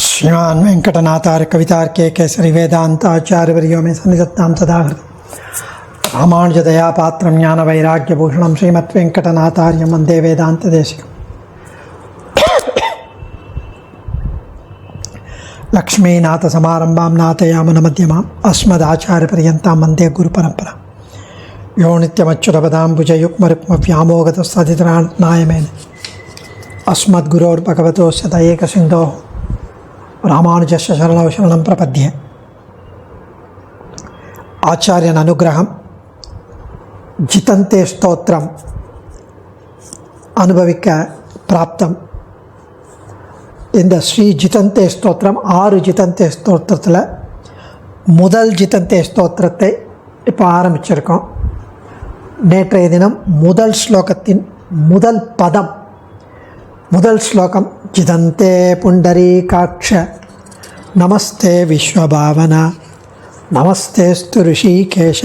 श्रीमान वेंकटनाथार्य कवितार्के केसरी वेदांताचार्यवर्यो में सन्निधत्तां सदाहृत् रामानुजदयापात्रं ज्ञानवैराग्यभूषणं श्रीमद्वेंकटनाथार्यं वन्दे वेदान्तदेशिकम् लक्ष्मीनाथसमारम्भां नाथयामुनमध्यमाम् अस्मदाचार्यपर्यन्तां वन्दे गुरुपरम्परां यो नित्यमच्युतपदाम्बुजयुग्मरुक्मव्यामोगतस्तदितराणायमेन अस्मद्गुरोर्भगवतोस्य दयैकसिन्धोः रामानुजस्य शरणौ शरणं प्रपद्ये. आचार्यन अनुग्रहं जितन्ते स्तोत्रम அனுபவிக்க பிராப்தம். இந்த ஸ்ரீ ஜிதந்தே ஸ்தோத்திரம் 6 ஜிதந்தே ஸ்தோத்திரத்தில் முதல் ஜிதந்தே ஸ்தோத்திரத்தை இப்போ ஆரம்பிச்சிருக்கோம். நேற்றைய தினம் முதல் ஸ்லோகத்தின் முதல் பதம், முதல் ஸ்லோகம் ஜிதந்தே புண்டரீகாட்ச நமஸ்தே விஸ்வபாவனா நமஸ்தேஸ்து ரிஷிகேஷ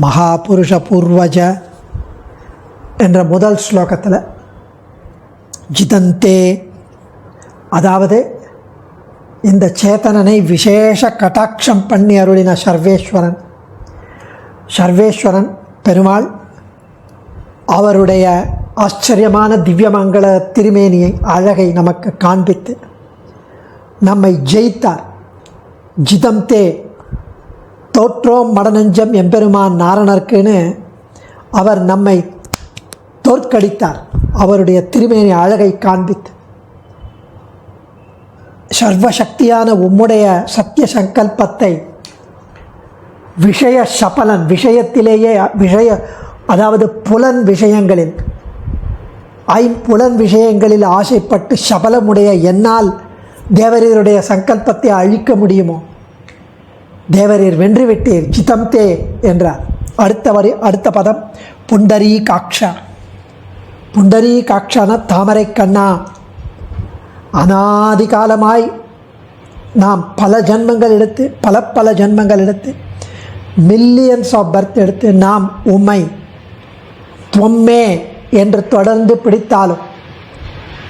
மகாபுருஷ பூர்வஜ என்ற முதல் ஸ்லோகத்தில் ஜிதந்தே, அதாவது இந்த சேத்தனனை விசேஷ கட்டாட்சம் பண்ணி அருளின சர்வேஸ்வரன் பெருமாள் அவருடைய ஆச்சரியமான திவ்யமங்கள திருமேனியை, அழகை நமக்கு காண்பித்து நம்மை ஜெயித்தார். ஜிதந்தே, தோற்றோம் மடநெஞ்சம் எம்பெருமான் நாரணர்க்குன்னு அவர் நம்மை தோற்கடித்தார். அவருடைய திருமேனி அழகை காண்பித்து சர்வசக்தியான உம்முடைய சத்திய சங்கல்பத்தை விஷய சபலன், விஷயத்திலேயே அதாவது புலன் விஷயங்களில், ஐம்புலன் விஷயங்களில் ஆசைப்பட்டு சபலமுடைய என்னால் தேவரீருடைய சங்கல்பத்தை அழிக்க முடியுமோ? தேவரீர் வென்றுவிட்டீர். ஜிதந்தே என்றார். அடுத்த பதம் புண்டரீகாட்சா. புண்டரீகாட்சான தாமரை கண்ணா, அநாதிகாலமாய் நாம் பல ஜன்மங்கள் எடுத்து மில்லியன்ஸ் ஆஃப் பர்த் எடுத்து நாம் உம்மை துவம்மே என்று தொடர்ந்து பிடித்தாலும்,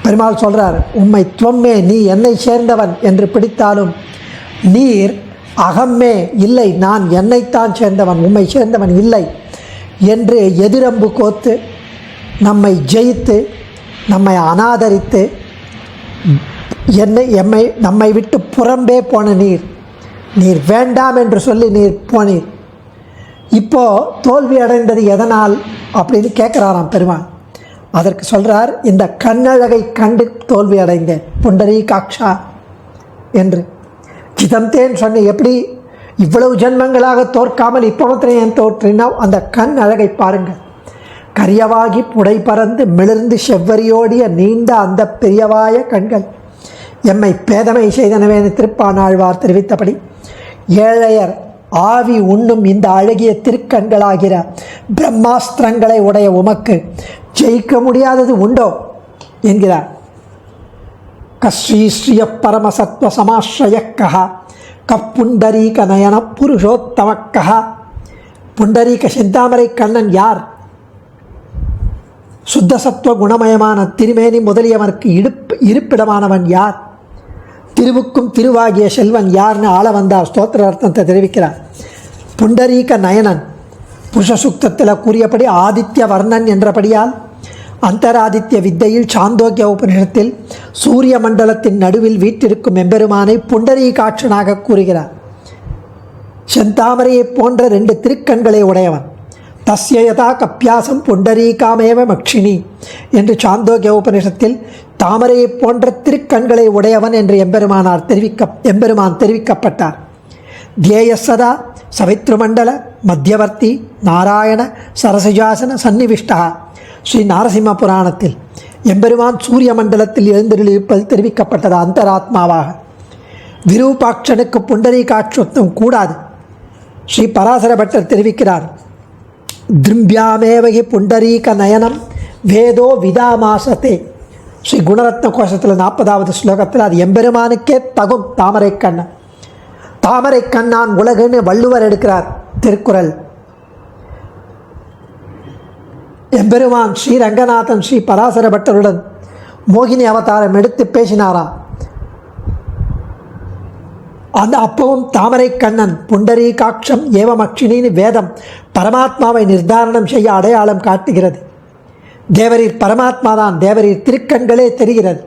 பெருமாள் சொல்கிறார், உம்மை துவம்மே, நீ என்னை சேர்ந்தவன் என்று பிடித்தாலும் நீர் அகம்மே, இல்லை நான் என்னைத்தான் சேர்ந்தவன், உம்மை சேர்ந்தவன் இல்லை என்று எதிரம்பு கோத்து நம்மை ஜெயித்து நம்மை அநாதரித்து நம்மை விட்டு புறம்பே போன நீர் வேண்டாம் என்று சொல்லி நீர் போனீர். இப்போது தோல்வி அடைந்தது எதனால் அப்படின்னு கேட்குறாராம் பெருமாள். அதற்கு சொல்கிறார், இந்த கண்ணழகை கண்டு தோல்வி அடைந்தேன் புண்டரீகாட்சா என்று. ஜிதந்தேன்னு சொன்ன எப்படி இவ்வளவு ஜென்மங்களாக தோற்காமல் இப்போ மாத்திரம் ஏன் தோற்றினா, அந்த கண் அழகை பாருங்கள். கரியவாகி புடை பறந்து மிளிர்ந்து செவ்வரியோடிய நீண்ட அந்த பெரியவாய கண்கள் எம்மை பேதமை செய்தனவேன்னு திருப்பானாழ்வார் தெரிவித்தபடி ஏழையர் ஆவி உண்ணும் இந்த அழகிய திருக்கண்களாகிற பிரம்மாஸ்திரங்களை உடைய உமக்கு ஜெயிக்க முடியாதது உண்டோ என்கிறார். கஸ்ரீஸ்ரீய பரமசத்வ சமாஸ்ரயக்கா கப்புண்டரீக நயன புருஷோத்தமக்கா. புண்டரீக செந்தாமரை கண்ணன் யார்? சுத்த சத்துவ குணமயமான திருமேனி முதலியவனுக்கு இருப்பிடமானவன் யார்? திருவுக்கும் திருவாகிய செல்வன் யார்னு ஆள வந்தார். ஸ்தோத்திர அர்த்தத்தை தெரிவிக்கிறார். புண்டரீக நயனன் புருஷசுக்தத்தில் கூறியபடி ஆதித்ய வர்ணன் என்றபடியால் அந்தராதித்ய வித்தையில் சாந்தோக்கிய உபனிஷத்தில் சூரிய மண்டலத்தின் நடுவில் வீற்றிருக்கும் எம்பெருமானை புண்டரீகாட்சனாக கூறுகிறார். செந்தாமரையை போன்ற 2 திருக்கண்களை உடையவன். தஸ்ய யதா கப்பியாசம் புண்டரீகாமேவ மக்ஷினி என்று சாந்தோக்கிய உபனிஷத்தில் தாமரையை போன்ற திருக்கண்களை உடையவன் என்று எம்பெருமான் தெரிவிக்கப்பட்டார். தியேயசதா சவித்ருமண்டல மத்தியவர்த்தி நாராயண சரசஜாசன சன்னிவிஷ்டா. ஸ்ரீ நாரசிம்ம புராணத்தில் எம்பெருமான் சூரிய மண்டலத்தில் எழுந்தருளிருப்பது தெரிவிக்கப்பட்டது அந்தராத்மாவாக. விரூபாட்சனுக்கு புண்டரீகாட்சத்துவம் கூடாது. ஸ்ரீ பராசர பட்டர் தெரிவிக்கிறார், திரும்பியாமேவகி புண்டரீக நயனம் வேதோ விதாமாசத்தே. ஸ்ரீ குணரத்ன கோஷத்தில் 40வது ஸ்லோகத்தில் அது எம்பெருமானுக்கே தகும் தாமரை கண்ணன். தாமரை கண்ணான் உலகுன்னு வள்ளுவர் எடுக்கிறார் திருக்குறள். எம்பெருமான் ஸ்ரீ ரங்கநாதன் ஸ்ரீ பராசர பட்டருடன் மோகினி அவதாரம் எடுத்து பேசினாராம். அந்த அப்பவும் தாமரை கண்ணன் புண்டரீகாட்சம் ஏவமக்ஷினின்னு வேதம் பரமாத்மாவை நிர்தாரணம் செய்ய அடையாளம் காட்டுகிறது. தேவரீர் பரமாத்மா தான், தேவரீர் திருக்கண்களே தெரிகிறது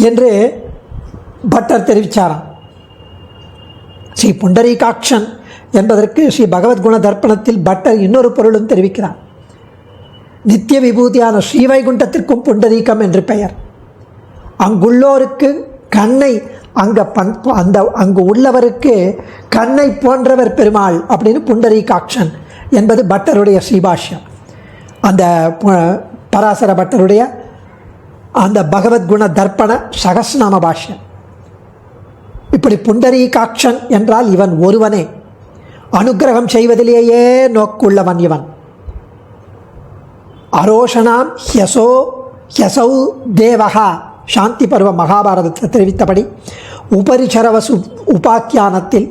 என்று பட்டர் தெரிவித்தாராம். ஸ்ரீ புண்டரீகாட்சன் என்பதற்கு ஸ்ரீ பகவத்குண தர்ப்பணத்தில் பட்டர் இன்னொரு பொருளும் தெரிவிக்கிறார். நித்திய விபூதியான ஸ்ரீவைகுண்டத்திற்கும் புண்டரீகம் என்று பெயர். அங்குள்ளோருக்கு கண்ணை அங்கு உள்ளவருக்கு கண்ணை போன்றவர் பெருமாள் அப்படின்னு புண்டரீகாட்சன் என்பது பட்டருடைய ஸ்ரீபாஷ்யம். அந்த பராசர பட்டருடைய அந்த பகவத்குண தர்ப்பண சகஸ்நாம பாஷ்யம். இப்படி புண்டரீகாட்சன் என்றால் இவன் ஒருவனே, அனுக்கிரகம் செய்வதிலேயே நோக்குள்ளவன் இவன். அரோஷனாம் ஹ்யசௌ தேவகா சாந்தி பருவ மகாபாரதத்தில் தெரிவித்தபடி உபரிச்சரவசு உபாக்கியானத்தில்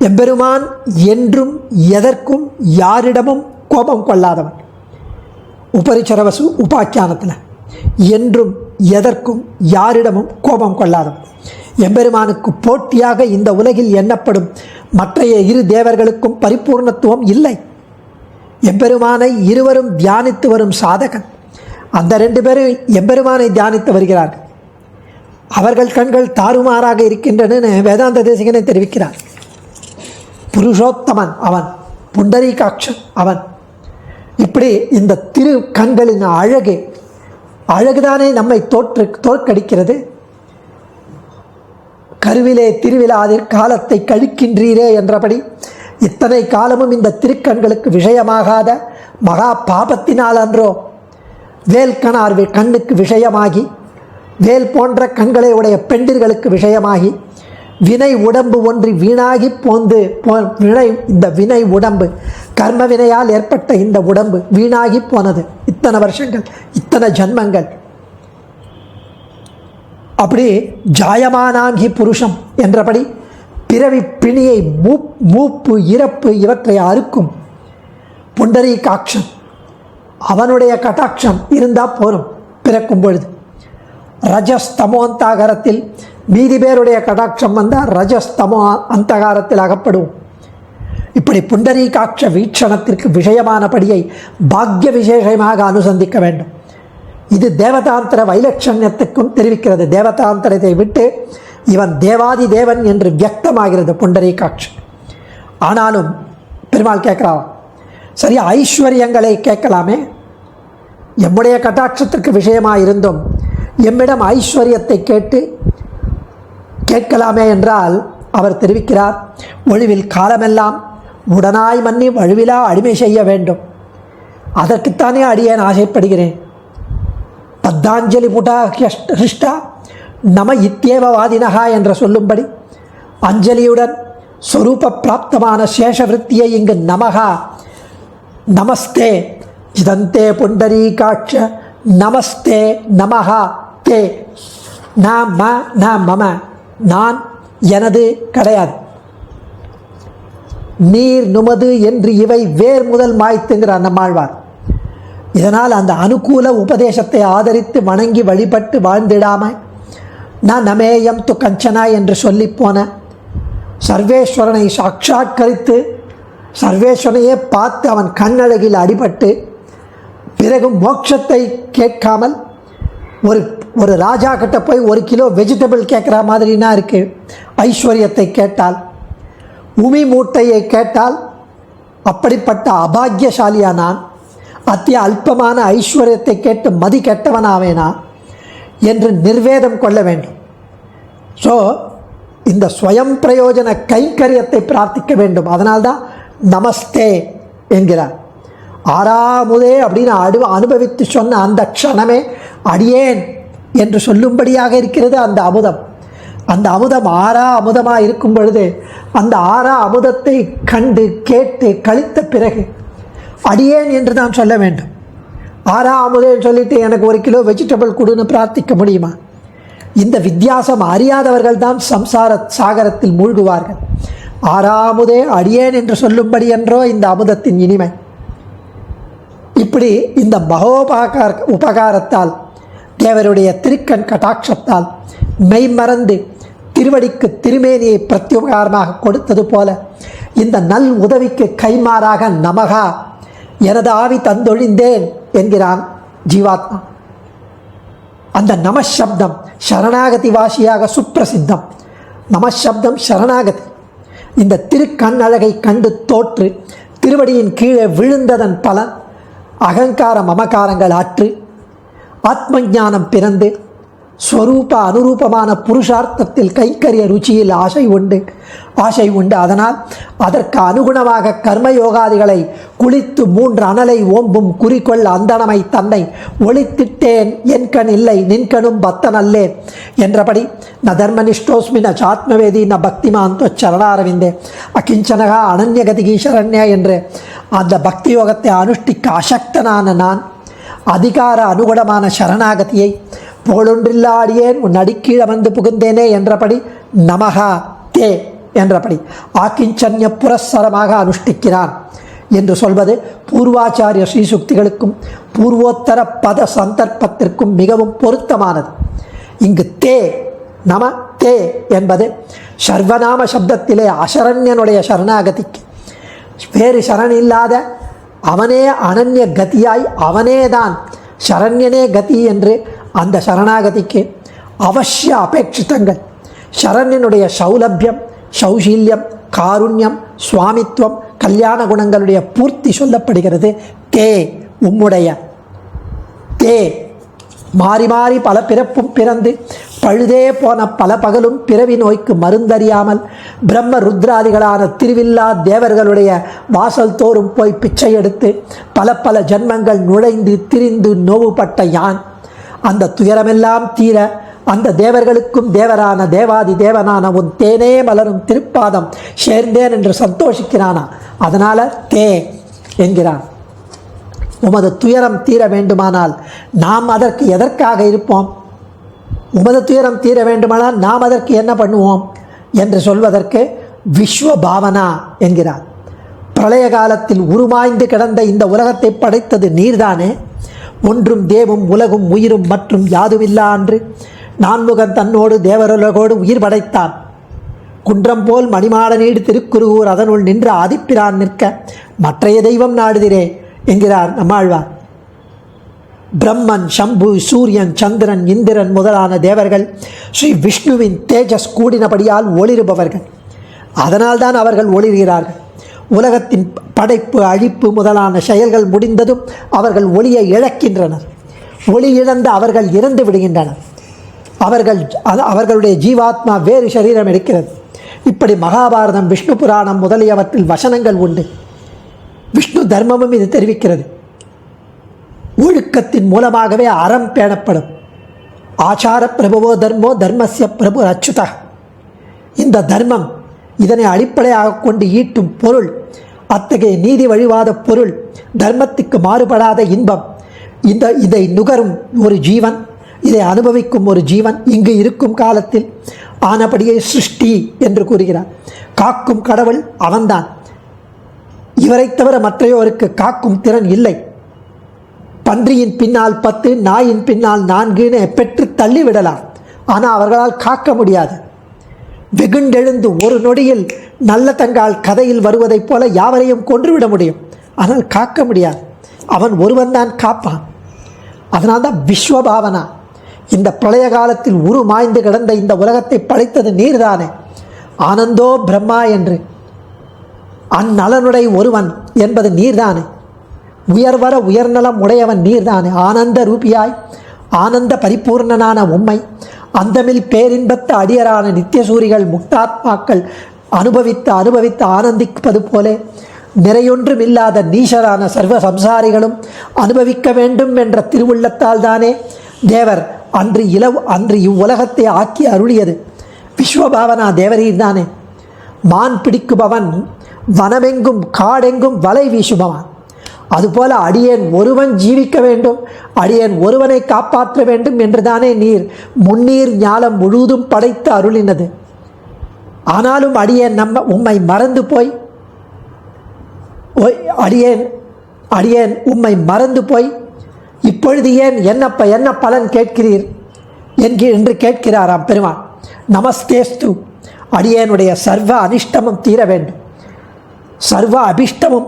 எம்பெருமான் என்றும் எதற்கும் யாரிடமும் கோபம் கொள்ளாதவன். உபரிச்சரவசு உபாக்கியானத்தில் என்றும் எதற்கும் யாரிடமும் கோபம் கொள்ளாதவன். எம்பெருமானுக்கு போட்டியாக இந்த உலகில் எண்ணப்படும் மற்றைய இரு தேவர்களுக்கும் பரிபூர்ணத்துவம் இல்லை. எம்பெருமானை இருவரும் தியானித்து வரும் சாதகன். அந்த 2 பேரும் எம்பெருமானை தியானித்து வருகிறார்கள். அவர்கள் கண்கள் தாறுமாறாக இருக்கின்றன வேதாந்த தேசிகனை தெரிவிக்கிறார். புருஷோத்தமன் அவன், புண்டரீகாட்சன் அவன். இப்படி இந்த திரு கண்களின் அழகுதானே நம்மை தோற்கடிக்கிறது. கருவிலே திருவிழாதில் காலத்தை கழிக்கின்றீரே என்றபடி இத்தனை காலமும் இந்த திருக்கண்களுக்கு விஷயமாகாத மகா பாபத்தினால் அன்றோ வேல்கணார் கண்ணுக்கு விஷயமாகி, வேல் போன்ற கண்களை உடைய பெண்டிர்களுக்கு விஷயமாகி, வினை உடம்பு ஒன்றி வீணாகி இந்த வினை உடம்பு கர்ம வினையால் ஏற்பட்ட இந்த உடம்பு வீணாகி போனது. இத்தனை வருஷங்கள், இத்தனை ஜன்மங்கள். அப்படி ஜாயமானாங்கி புருஷம் என்றபடி பிறவி பிணியை மூப்பு இறப்பு இவற்றை அறுக்கும் புண்டரீகாட்சன். அவனுடைய கட்டாட்சம் இருந்தால் போரும் பிறக்கும் பொழுது. ரஜஸ்தமோ அந்தகாரத்தில் மீதி பேருடைய கடாட்சம் வந்தால் ரஜஸ்தமோ அந்தகாரத்தில் அகப்படுவோம். இப்படி புண்டரீகாட்ச வீட்சணத்திற்கு விஷயமானபடியை பாக்ய விசேஷமாக அனுசந்திக்க வேண்டும். இது தேவதாந்திர வைலட்சண்யத்துக்கும் தெரிவிக்கிறது. தேவதாந்திரத்தை விட்டு இவன் தேவாதி தேவன் என்று வியக்தமாகிறது புண்டரீகாட்சன். ஆனாலும் பெருமாள் கேட்கலாம், சரி ஐஸ்வர்யங்களை கேட்கலாமே, எம்முடைய கட்டாட்சத்திற்கு விஷயமாக இருந்தும் எம்மிடம் ஐஸ்வர்யத்தை கேட்கலாமே என்றால் அவர் தெரிவிக்கிறார், ஒழிவில் காலமெல்லாம் உடனாய் மன்னி வழுவிலா அடிமை செய்ய வேண்டும். அதற்குத்தானே அடியேன் ஆசைப்படுகிறேன். பத்தாஞ்சலி முடா ஹிருஷ்டா நம இத்தியேவவாதினகா என்று சொல்லும்படி அஞ்சலியுடன் ஸ்வரூப பிராப்தமான சேஷவிருத்தியை இங்கு நமகா நமஸ்தே இதந்தே புண்டரீகாட்ச நமஸ்தே நமஹா தே ந மம நான் எனது கிடையாது, நீர் நுமது என்று இவை வேர் முதல் மாய்த்துங்கிறார் நம்மாழ்வார். இதனால் அந்த அனுகூல உபதேசத்தை ஆதரித்து வணங்கி வழிபட்டு வாழ்ந்திடாமல் நான் நமேயம் து கஞ்சனா என்று சொல்லிப்போன சர்வேஸ்வரனை சாட்சாத்கரித்து சர்வேஸ்வரனையே பார்த்து அவன் கண்ணழகில் அடிபட்டு பிறகு மோட்சத்தை கேட்காமல் ஒரு ராஜா கிட்ட போய் 1 கிலோ வெஜிடபிள் கேட்குற மாதிரினா இருக்குது. ஐஸ்வர்யத்தை கேட்டால், உமி மூட்டையை கேட்டால், அப்படிப்பட்ட அபாகியசாலியா நான் அத்திய அல்பமான ஐஸ்வர்யத்தை கேட்டு மதி கெட்டவனாவேனா என்று நிர்வேதம் கொள்ள வேண்டும். ஸோ இந்த ஸ்வயம் பிரயோஜன கைங்கரியத்தை பிரார்த்திக்க வேண்டும். அதனால்தான் நமஸ்தே என்கிறார். ஆறாமுதே அப்படின்னு அனுபவித்து சொன்ன அந்த க்ஷணமே அடியேன் என்று சொல்லும்படியாக இருக்கிறது அந்த அமுதம். அந்த அமுதம் ஆறா அமுதமாக இருக்கும் பொழுது அந்த ஆறா அமுதத்தை கண்டு கேட்டு கழித்த பிறகு அடியேன் என்று தான் சொல்ல வேண்டும். ஆறா அமுதேன்னு சொல்லிட்டு எனக்கு 1 கிலோ வெஜிடபிள் கொடுன்னு பிரார்த்திக்க முடியுமா? இந்த வித்தியாசம் அறியாதவர்கள் தான் சம்சார சாகரத்தில் மூழ்குவார்கள். ஆறாமுதே அடியேன் என்று சொல்லும்படி என்றோ இந்த அமுதத்தின் இனிமை. இப்படி இந்த உபகாரத்தால் தேவருடைய திருக்கண் கட்டாட்சத்தால் மெய்மறந்து திருவடிக்கு திருமேனியை பிரத்யுபகாரமாக கொடுத்தது போல இந்த நல் உதவிக்கு கைமாறாக நமகா எனது ஆவி தந்தொழிந்தேன் என்கிறான் ஜீவாத்மா. அந்த நமசப்தம் சரணாகதி வாசியாக சுப்பிரசித்தம். நமசப்தம் சரணாகதி. இந்த திருக்கண் அழகை கண்டு தோற்று திருவடியின் கீழே விழுந்ததன் பலன் அகங்கார மமகாரங்கள் ஆற்று ஆத்ம ஞானம் பிறந்து ஸ்வரூப அனுரூபமான புருஷார்த்தத்தில் கைக்கரிய ருச்சியில் ஆசை உண்டு. அதனால் அதற்கு அனுகுணமாக கர்மயோகாதிகளை குளித்து 3 அனலை ஓம்பும் குறிக்கொள் அந்தனமை தன்னை ஒளித்திட்டேன் என் கண் இல்லை நின்கணும் பக்தன் அல்லேன் என்றபடி ந தர்மனிஷ்டோஸ்மி ந சாத்மவேதி ந பக்திமான் சரணாரவிந்தே அகிஞ்சனகா அனன்யகதிகி சரண்யா என்று அந்த பக்தி யோகத்தை அனுஷ்டிக்க அசக்தனான நான் அதிகார அனுகுணமான சரணாகதியை புகழொன்றில்லாடியேன் உன் அடிக்கீழ வந்து புகுந்தேனே என்றபடி நமகா தே என்றபடி ஆக்கிஞ்சன்ய புரஸ்சரமாக அனுஷ்டிக்கிறான் என்று சொல்வது பூர்வாச்சாரிய ஸ்ரீசுக்திகளுக்கும் பூர்வோத்தர பத சந்தர்ப்பத்திற்கும் மிகவும் பொருத்தமானது. இங்கு தே நம தே என்பது சர்வநாம சப்தத்திலே அசரண்யனுடைய சரணாகதிக்கு வேறு சரண் இல்லாத அவனே அனன்ய கதியாய் அவனேதான் சரண்யனே கதி என்று அந்த சரணாகதிக்கு அவசிய அபேட்சித்தங்கள் சரண்யனுடைய சௌலபியம் சௌசீல்யம் காருண்யம் சுவாமித்துவம் கல்யாண குணங்களுடைய பூர்த்தி சொல்லப்படுகிறது. தே உம்முடைய தே மாறி மாறி பல பிறப்பும் பிறந்து பழுதே போன பல பகலும் பிறவி நோய்க்கு மருந்தறியாமல் பிரம்ம ருத்ராதிகளான திருவில்லா தேவர்களுடைய வாசல் தோறும் போய் பிச்சை எடுத்து பல ஜன்மங்கள் நுழைந்து திரிந்து நோவுபட்ட யான் அந்த துயரமெல்லாம் தீர அந்த தேவர்களுக்கும் தேவரான தேவாதி தேவனான உன் தேனே மலரும் திருப்பாதம் சேர்ந்தேன் என்று சந்தோஷிக்கிறானா. அதனால தே என்கிறான். உமது துயரம் தீர வேண்டுமானால் நாம் அதற்கு எதற்காக இருப்போம்? உமது துயரம் தீர வேண்டுமானால் நாம் அதற்கு என்ன பண்ணுவோம் என்று சொல்வதற்கு விஸ்வபாவனா என்கிறார். பிரளய காலத்தில் உருமாய்ந்து கிடந்த இந்த உலகத்தை படைத்தது நீர்தானே. ஒன்றும் தேவும் உலகும் உயிரும் மற்றும் யாதுமில்லா அன்று நான்முகன் தன்னோடு தேவருலகோடு உயிர் படைத்தான். குன்றம் போல் மணிமாட நீடு திருக்குருகூர் அதனுள் நின்று ஆதிப்பிரான் நிற்க மற்றைய தெய்வம் நாடுதிரே என்கிறார் நம்மாழ்வார். பிரம்மன் சம்பு சூரியன் சந்திரன் இந்திரன் முதலான தேவர்கள் ஸ்ரீ விஷ்ணுவின் தேஜஸ் கூடினபடியால் ஒளிருபவர்கள். அதனால்தான் அவர்கள் ஒளிர்கிறார்கள். உலகத்தின் படைப்பு அழிப்பு முதலான செயல்கள் முடிந்ததும் அவர்கள் ஒளியை இழக்கின்றனர். ஒளி இழந்து அவர்கள் இறந்து விடுகின்றனர். அவர்களுடைய ஜீவாத்மா வேறு சரீரம் எடுக்கிறது. இப்படி மகாபாரதம் விஷ்ணு புராணம் முதலியவற்றில் வசனங்கள் உண்டு. விஷ்ணு தர்மமும் இது தெரிவிக்கிறது. ஒழுக்கத்தின் மூலமாகவே அறம் பேணப்படும். ஆச்சார பிரபுவோ தர்மோ தர்மஸ்ய பிரபு அச்சுதா. இந்த தர்மம் இதனை அடிப்படையாக கொண்டு ஈட்டும் பொருள், அத்தகைய நீதி வழிவாத பொருள், தர்மத்துக்கு மாறுபடாத இன்பம், இதை நுகரும் ஒரு ஜீவன், இதை அனுபவிக்கும் ஒரு ஜீவன் இங்கு இருக்கும் காலத்தில் ஆனபடியே சிருஷ்டி என்று கூறுகிறார். காக்கும் கடவுள் அவன்தான். இவரை தவிர மற்றையோருக்கு காக்கும் திறன் இல்லை. பன்றியின் பின்னால் 10 நாயின் பின்னால் 4 பெற்று தள்ளிவிடலாம். ஆனால் அவர்களால் காக்க முடியாது. வெகுண்டெழுந்து ஒரு நொடியில் நல்ல தங்கால் கதையில் வருவதைப் போல யாவரையும் கொன்றுவிட முடியும். ஆனால் காக்க முடியாது. அவன் ஒருவன்தான் காப்பான். அதனால்தான் விஸ்வபாவனா. இந்த பிரளய காலத்தில் உருமாய்ந்து கிடந்த இந்த உலகத்தை படைத்தது நீர்தானே. ஆனந்தோ பிரம்மா என்று அந்நலனுடைய ஒருவன் என்பது நீர்தானே. உயர்வர உயர்நலம் உடையவன் நீர்தானே. ஆனந்த ரூபியாய் ஆனந்த பரிபூர்ணனான உம்மை அந்தமில் பேரின்பத்த அடியரான நித்தியசூரிகள் முக்தாத்மாக்கள் அனுபவித்து ஆனந்திப்பது போல நிறையொன்றும் இல்லாத நீஷரான சர்வ சம்சாரிகளும் அனுபவிக்க வேண்டும் என்ற திருவுள்ளத்தால் தானே தேவர் அன்று இவ்வுலகத்தை ஆக்கி அருளியது. விஸ்வபாவனா தேவரீர் தானே. மான் பிடிக்குபவன் வனமெங்கும் காடெங்கும் வலை வீசுபவன். அதுபோல அடியேன் ஒருவன் ஜீவிக்க வேண்டும், அடியேன் ஒருவனை காப்பாற்ற வேண்டும் என்றுதானே நீர் முன்னீர் ஞாலம் முழுவதும் படைத்து அருளினது. ஆனாலும் அடியேன் உம்மை மறந்து போய் அடியேன் உம்மை மறந்து போய் இப்பொழுது ஏன் என்ன பலன் கேட்கிறீர் என்று கேட்கிறாராம் பெருமான். நமஸ்தேஸ்து, அடியேனுடைய சர்வ அனிஷ்டமும் தீர வேண்டும், சர்வ அபிஷ்டமும்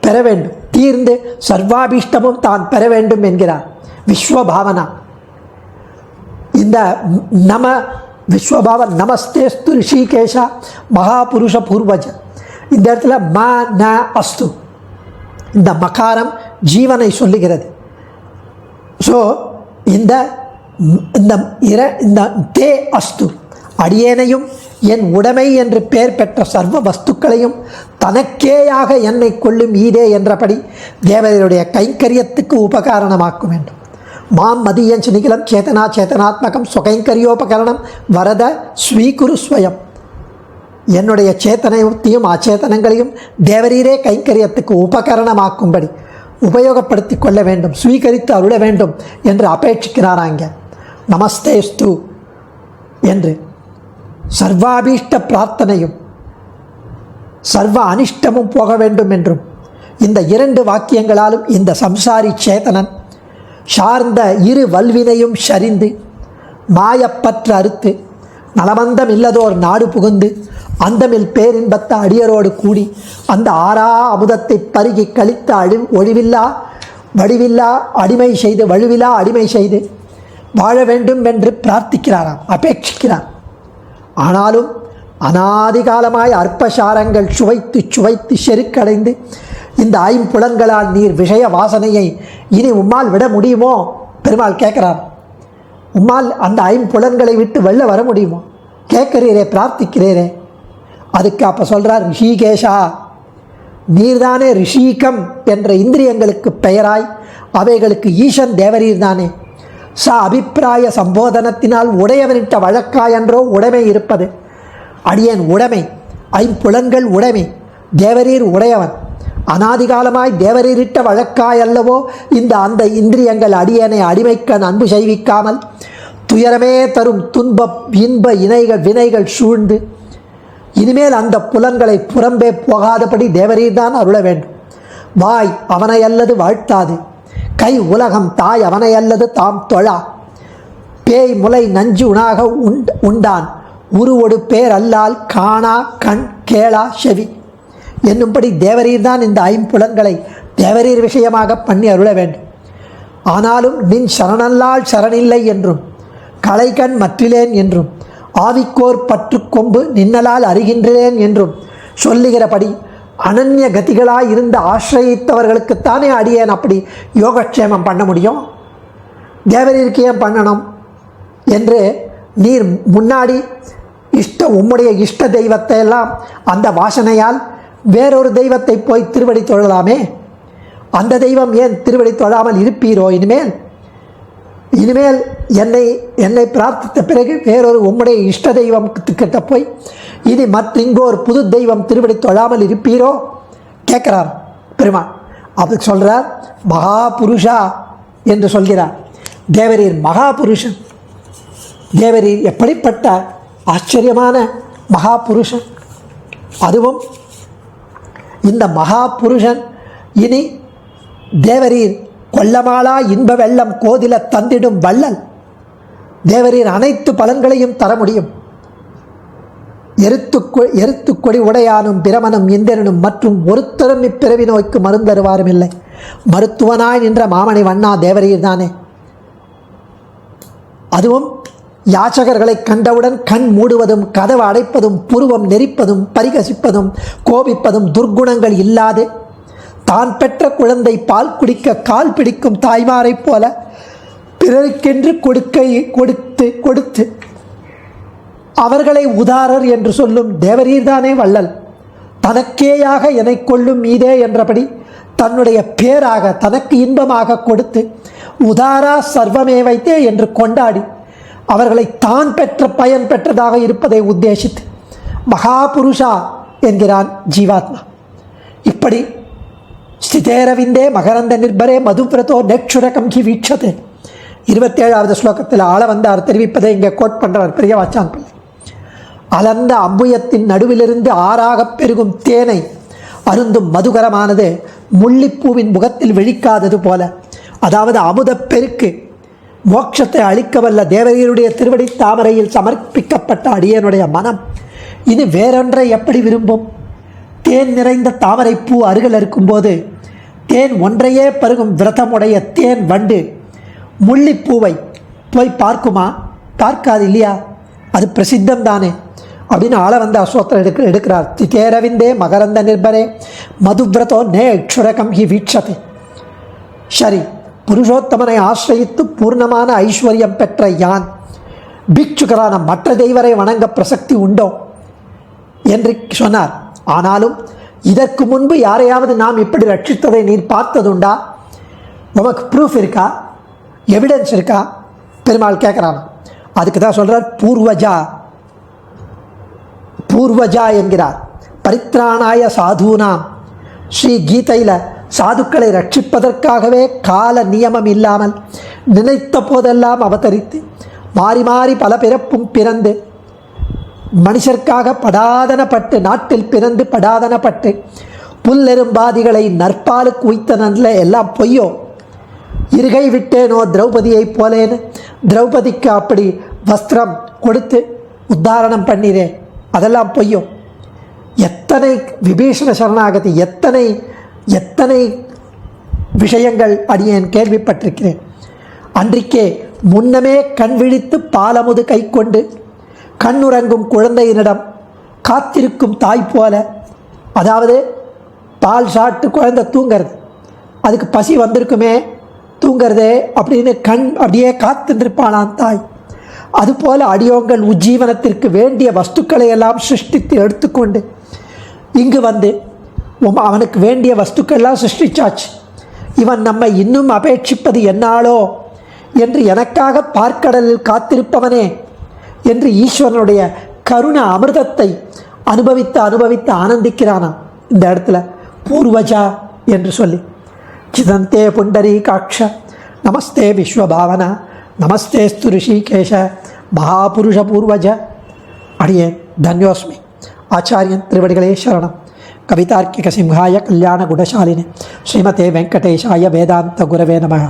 பெற வேண்டும், தீர்ந்து சர்வாபிஷ்டமும் தான் பெற வேண்டும் என்கிறார் விஸ்வபாவனா. இந்த நம விஸ்வபாவ நமஸ்தேஸ்து ரிஷிகேஷா மகாபுருஷ பூர்வஜ, இந்த இடத்துல ம ந அஸ்து, இந்த மகாரம் ஜீவனை சொல்லுகிறது. ஸோ இந்த தே அஸ்து, அடியேனையும் என் உடைமை என்று பெயர் பெற்ற சர்வ வஸ்துக்களையும் தனக்கேயாக என்னை கொள்ளும் ஈதே என்றபடி தேவதையுடைய கைங்கரியத்துக்கு உபகாரணமாக்க வேண்டும். மாம் மதியஞ்ச நிகிலம் சேதனா சேதனாத்மகம் சுகைங்கரியோபகரணம் வரத ஸ்வீகுரு ஸ்வயம், என்னுடைய சேத்தனையும் அச்சேதனங்களையும் தேவரீரே கைங்கரியத்துக்கு உபகரணமாக்கும்படி உபயோகப்படுத்தி கொள்ள வேண்டும், ஸ்வீகரித்து அருள வேண்டும் என்று அபேட்சிக்கிறாராங்க. நமஸ்தேஸ்து என்று சர்வாபீஷ்ட பிரார்த்தனையும் சர்வ அனிஷ்டமும் போக வேண்டும் என்றும் இந்த 2 வாக்கியங்களாலும் இந்த சம்சாரி சேதனன் சார்ந்த இரு வல்வினையும் சரிந்து மாயப்பற்று அறுத்து நலமந்தம் இல்லதோர் நாடு புகுந்து அந்தமில் பேரின்பத்த அடியரோடு கூடி அந்த ஆறா அமுதத்தை பருகி கழித்த ஒழிவில்லா வடிவில்லா அடிமை செய்து வழுவிலா அடிமை செய்து வாழ வேண்டும் என்று பிரார்த்திக்கிறாராம், அபேட்சிக்கிறார். ஆனாலும் அநாதிகாலமாய் அற்பசாரங்கள் சுவைத்து சுவைத்து செருக்கடைந்து இந்த 5 புலன்களால் நீர் விஷய வாசனையை இனி உம்மால் விட முடியுமோ? பெருமாள் கேட்குறார். உம்மால் அந்த 5 புலன்களை விட்டு வெளில வர முடியுமோ? கேட்குறீரே, பிரார்த்திக்கிறீரே. அதுக்கு அப்போ சொல்கிறார், ரிஷிகேஷா, நீர்தானே ரிஷிகம் என்ற இந்திரியங்களுக்கு பெயராய் அவைகளுக்கு ஈசன் தேவரீர் தானே. அபிப்பிராய சம்போதனத்தினால் உடையவனிட்ட வழக்காயன்றோ உடைமை இருப்பது. அடியேன் உடைமை, 5 புலன்கள் உடைமை, தேவரீர் உடையவன். அநாதிகாலமாய் தேவரீரிட்ட வழக்காயல்லவோ அந்த இந்திரியங்கள் அடியேனை அடிமைக்கண் அன்பு செய்விக்காமல் துயரமே தரும் துன்ப இன்ப வினைகள் சூழ்ந்து இனிமேல் அந்த புலன்களை புறம்பே போகாதபடி தேவரீர் தான் அருள வேண்டும். வாய் அவனை அல்லது வாழ்த்தாது, கை உலகம் தாய் அவனை அல்லது தாம் தொழா, பேய் முலை நஞ்சு உணாக உண்டான் உருவொடு பேர் அல்லால் காணா கண் கேளா செவி என்னும்படி தேவரீர் தான் இந்த 5 புலன்களை தேவரீர் விஷயமாக பண்ணி அருள வேண்டும். ஆனாலும் நின் சரணல்லால் சரணில்லை என்றும் களைகண் மற்றிலேன் என்றும் ஆவிக்கோர் பற்று கொம்பு நின்னலால் அறிகின்றேன் என்றும் சொல்லுகிறபடி அனன்ய கதிகளாய் இருந்த ஆசிரியத்தவர்களுக்குத்தானே அடியேன் அப்படி யோகக்ஷேமம் பண்ண முடியும், தேவரீருக்கு ஏன் பண்ணணும் என்று நீர் முன்னாடி உம்முடைய இஷ்ட தெய்வத்தை எல்லாம் அந்த வாசனையால் வேறொரு தெய்வத்தை போய் திருவடி தொழலாமே. அந்த தெய்வம் ஏன் திருவடி தொழாமல் இருப்பீரோ? இனிமேல் என்னை பிரார்த்தித்த பிறகு வேறொரு உம்முடைய இஷ்ட தெய்வத்துக்கிட்ட போய் இனி இங்கோ ஒரு புது தெய்வம் திருவடி தொழாமல் இருப்பீரோ கேட்குறார் பெருமாள். அதுக்கு சொல்கிறார், மகாபுருஷா என்று சொல்கிறார். தேவரீர் மகாபுருஷன். தேவரீர் எப்படிப்பட்ட ஆச்சரியமான மகாபுருஷன். அதுவும் இந்த மகாபுருஷன் இனி தேவரீர் கொல்லமாளா இன்ப வெள்ளம் கோதில தந்திடும் வள்ளல். தேவரீர் அனைத்து பலன்களையும் தர முடியும். எருத்து கொடி உடையானும் பிரமனும் இந்திரனும் மற்றும் ஒருத்தரும் இப்பிறவி நோய்க்கு மருந்தருவாரும் இல்லை. மருத்துவனாய் நின்ற மாமணி வண்ணா தேவரீர் தானே. அதுவும் யாச்சகர்களை கண்டவுடன் கண் மூடுவதும் கதவு அடைப்பதும் புருவம் நெரிப்பதும் பரிகசிப்பதும் கோபிப்பதும் துர்க்குணங்கள் இல்லாது தான் பெற்ற குழந்தை பால் குடிக்க கால் பிடிக்கும் தாய்மாரைப் போல பிறருக்கென்று கொடுத்து அவர்களை உதாரர் என்று சொல்லும் தேவரீர்தானே வள்ளல். தனக்கேயாக எனை கொள்ளும் மீதே என்றபடி தன்னுடைய பேராக தனக்கு இன்பமாக கொடுத்து உதாரா சர்வமே வைத்தே என்று கொண்டாடி அவர்களை தான் பெற்ற பயன் பெற்றதாக இருப்பதை உத்தேசித்து மகாபுருஷா என்கிறான் ஜீவாத்மா. இப்படி ஸ்திதேரவிந்தே மகரந்த நிர்பரே மதுபிரதோ நெக்ஷுரகம் கி வீட்சதே 27வது ஸ்லோகத்தில் ஆள வந்தார் தெரிவிப்பதை இங்கே கோட் பண்ணுறார் பெரிய வாச்சான் பிள்ளை. அலர்ந்த அம்புயத்தின் நடுவிலிருந்து ஆறாக பெருகும் தேனை அருந்தும் மதுகரமானது முள்ளிப்பூவின் முகத்தில் விழிக்காதது போல, அதாவது அமுத பெருக்கு மோட்சத்தை அளிக்கவல்ல தேவதையுடைய திருவடி தாமரையில் சமர்ப்பிக்கப்பட்ட அடியனுடைய மனம் இது வேறொன்றை எப்படி விரும்பும்? தேன் நிறைந்த தாமரை பூ அருகில் இருக்கும்போது தேன் ஒன்றையே பருகும் விரதமுடைய தேன் வண்டு முள்ளிப்பூவை போய் பார்க்குமா? பார்க்காது இல்லையா? அது பிரசித்தம் தானே அப்படின்னு ஆள வந்து அஸ்வத்திரம் எடுக்கிறார். திதேரவிந்தே மகரந்த நிர்பரே மதுவிரதோ நே இக்ஷுரகம் ஹி வீட்சதே. சரி, புருஷோத்தமனை ஆசிரியித்து பூர்ணமான ஐஸ்வர்யம் பெற்ற யான் பிக்ஷுகரான மற்ற தெய்வரை வணங்க பிரசக்தி உண்டோ என்று சொன்னார். ஆனாலும் இதற்கு முன்பு யாரையாவது நாம் இப்படி ரட்சித்ததை நீர் பார்த்ததுண்டா? உமக்கு ப்ரூஃப் இருக்கா? எவிடன்ஸ் இருக்கா? பெருமாள் கேட்குறான். அதுக்கு தான் சொல்கிறார் பூர்வஜா என்கிறார். பரித்ராணாய சாதுனாம். ஸ்ரீ கீதையில் சாதுக்களை ரட்சிப்பதற்காகவே கால நியமம் இல்லாமல் நினைத்த போதெல்லாம் அவதரித்து மாறி மாறி பல பிறப்பும் பிறந்து மனுஷர்க்காக படாதனப்பட்டு நாட்டில் பிறந்து படாதனப்பட்டு புல்லெரும்பாதிகளை நற்பாலுக்கு உய்த்தனல்ல எல்லாம் பொய்யோ? இருகை விட்டேனோ திரௌபதியை போலேன்னு திரௌபதிக்கு அப்படி வஸ்திரம் கொடுத்து உத்தாரணம் பண்ணினேன், அதெல்லாம் பொய்யோ? எத்தனை விபீஷண சரணாகதி, எத்தனை விஷயங்கள் அடியேன் கேள்விப்பட்டிருக்கிறேன். அன்றைக்கே முன்னமே கண் விழித்து பாலமுது கை கொண்டு கண்ணுறங்கும் குழந்தையினிடம் காத்திருக்கும் தாய் போல, அதாவது பால் சாப்பிட்டு குழந்தை தூங்கிறது, அதுக்கு பசி வந்திருக்குமே தூங்கிறதே அப்படின்னு அப்படியே காத்துருப்பானான் தாய். அதுபோல் அடியோங்கள் உஜ்ஜீவனத்திற்கு வேண்டிய வஸ்துக்களை எல்லாம் சிருஷ்டித்து எடுத்துக்கொண்டு இங்கு வந்து அவனுக்கு வேண்டிய வஸ்துக்கள்லாம் சிருஷ்டிச்சாச்சு. இவன் நம்மை இன்னும் அபேட்சிப்பது என்னாலோ என்று எனக்காக பார்க்கடலில் காத்திருப்பவனே என்று ஈஸ்வரனுடைய கருண அமிர்தத்தை அனுபவித்து ஆனந்திக்கிறானா இந்த இடத்துல பூர்வஜா என்று சொல்லி. சிதந்தே புண்டரீகாட்ச நமஸ்தே விஸ்வபாவனா நமஸ்தேஸ்து ரிஷிகேஷ மகாபுருஷ பூர்வஜ. அடியேன் தன்யோஸ்மி. ஆச்சாரியன் திருவடிகளே சரணம். கவிதார்க்கிக சிம்ஹாய கல்யாண குணசாலினி ஸ்ரீமதே வெங்கடேஷாய வேதாந்த குரவே நமः.